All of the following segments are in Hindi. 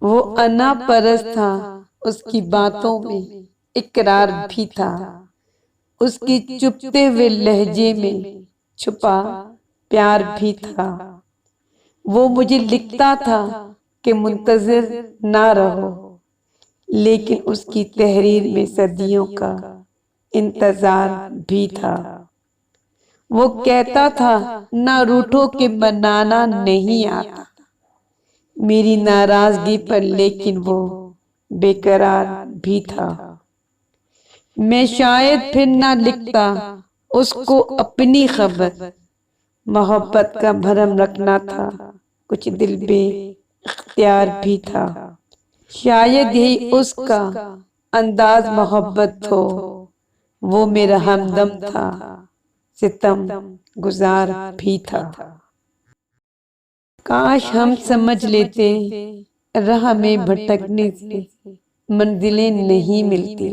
वो अना परस था, उसकी बातों में इकरार भी था। उसकी चुपते हुए लहजे में छुपा प्यार भी था। वो मुझे लिखता था कि मुंतजिर ना रहो, लेकिन उसकी तहरीर में सदियों का इंतजार भी था। वो कहता था ना रूठो के मनाना नहीं आता मेरी नाराजगी पर, लेकिन वो बेकरार भी था। मैं शायद फिर ना लिखता उसको अपनी खबर, मोहब्बत का भरम रखना था, कुछ दिल बे इख्तियार भी था। शायद यही उसका अंदाज मोहब्बत हो, वो मेरा हमदम था, सितम गुजार भी था। काश हम समझ लेते राह में भटकने से मंजिलें नहीं मिलती,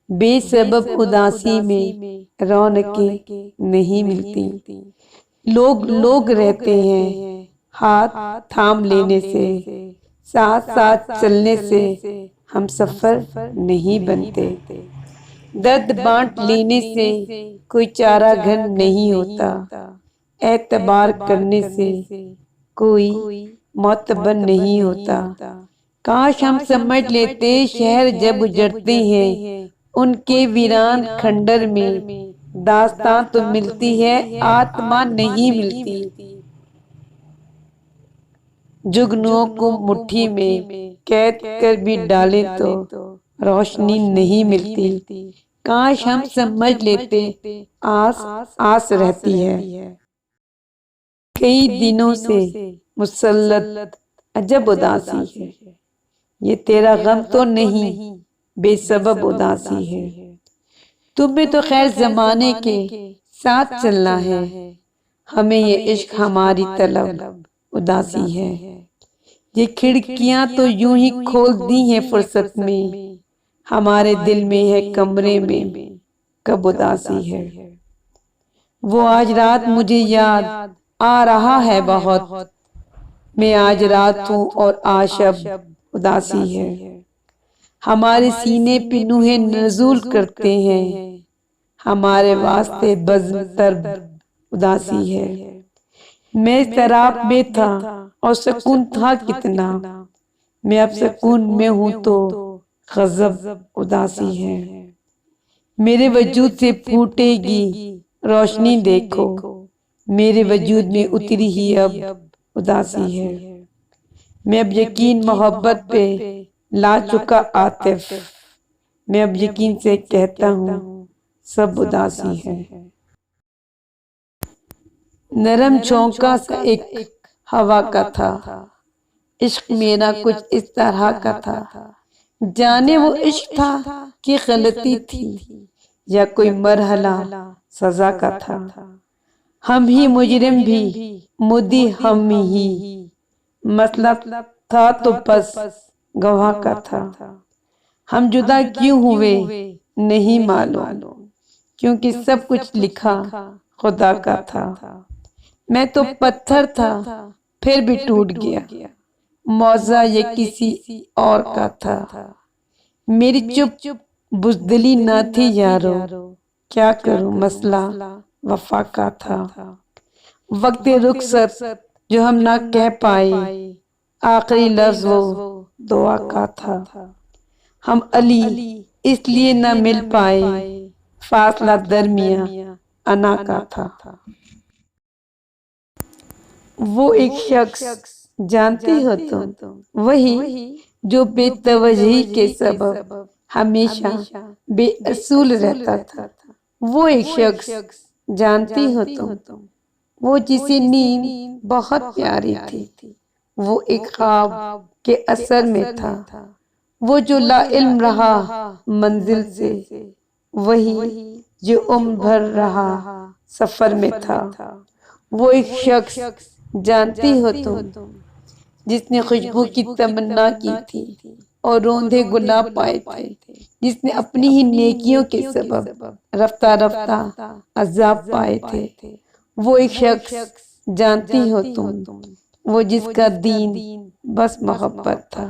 बेसबब उदासी में रौनकें नहीं मिलती। लोग लोग रहते हैं हाथ थाम लेने से, साथ साथ चलने से हम सफर नहीं बनते। दर्द बांट लेने से कोई चारा घर नहीं होता, एतबार करने से कोई मोतबर नहीं होता। काश हम समझ लेते शहर जब उजड़ते हैं उनके वीरान खंडर में दास्तां तो मिलती है, आत्मा नहीं मिलती। जुगनुओं को मुट्ठी में कैद कर भी डाले तो रोशनी नहीं मिलती। काश हम समझ लेते आस आस रहती है। कई दिनों से मुसल्लत अजब उदासी है, ये तेरा गम तो नहीं बेसबब उदासी है। तुम्हें तो खैर जमाने के साथ चलना है, हमें ये इश्क हमारी तलब उदासी है। ये खिड़कियां तो यूं ही खोल दी हैं फुर्सत में, हमारे दिल में है कमरे में कब उदासी है। वो आज रात मुझे याद आ रहा है बहुत, मैं आज रात हूँ और आज शब उदासी है। हमारे सीने पे नूहे नजूल करते हैं, हमारे वास्ते बज़्म तर्ब उदासी है। मैं शराब में था और सुकून था कितना, मैं अब सुकून में हूं तो गजब उदासी है। मेरे वजूद से फूटेगी रोशनी देखो, मेरे वजूद में उतरी ही अब उदासी है। मैं अब यकीन मोहब्बत पे ला चुका आतिफ, मैं अब यकीन से कहता हूँ सब उदासी है। नरम झोंका सा एक हवा का था, इश्क मेरा कुछ इस तरह का था। जाने वो इश्क था कि गलती थी या कोई मरहला सजा का था। हम ही मुजरिम भी मुद्दी हम ही, मसला था तो बस गवाह का था। हम जुदा क्यों हुए नहीं मालूम, क्योंकि सब कुछ लिखा खुदा का था। मैं तो पत्थर था फिर भी टूट गया, मौजा ये किसी और का था। मेरी चुप बुज़दिली ना थी यारो, क्या करूं मसला वफा का था। वक्त रुखसत जो हम ना कह पाए, आखिरी लफ्ज वो दुआ का था। हम अली इसलिए ना मिल पाए, फासला दरमिया अना का था। वो एक शख्स जानती हो तुम, वही जो बेतवजही के सबब हमेशा बेअसूल रहता था। वो एक शख्स जानती हो तुम, वो जिसे नींद बहुत प्यारी थी, वो एक ख्वाब के असर में था। वो जो लाइल्म रहा मंजिल से, वही जो उम्र भर रहा सफर में था। वो एक शख्स जानती हो तुम, जिसने खुशबू की तमन्ना की थी और रोंदे गुलाब पाए थे, जिसने अपनी ही नेकियों के सबब रफ्ता रफ्ता अजाब पाए थे। वो एक शख्स जानती हो तुम, वो जिसका दीन बस मोहब्बत था।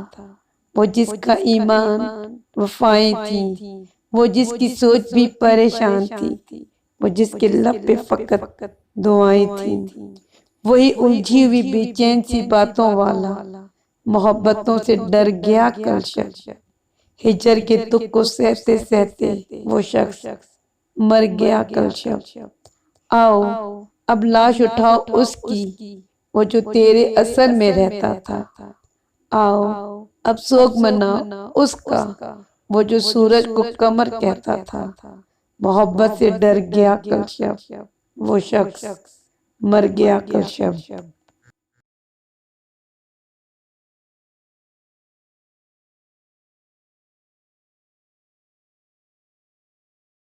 वो जिसका ईमान वफाएं थी, वो जिसकी सोच भी परेशान थी, वो जिसके लब पे फकत दुआएं थी, वही उलझी हुई बेचैन सी बातों वाला मोहब्बतों से डर गया कल शख्स। हिजर के दुख को सहते सहते वो शख्स मर गया कल शख्स। आओ अब लाश उठाओ उसकी, वो जो तेरे असर में रहता था। आओ अब सोग मनाओ उसका, वो जो सूरज को कमर कहता था। मोहब्बत से डर गया कल शब, वो शख्स मर गया कल शब।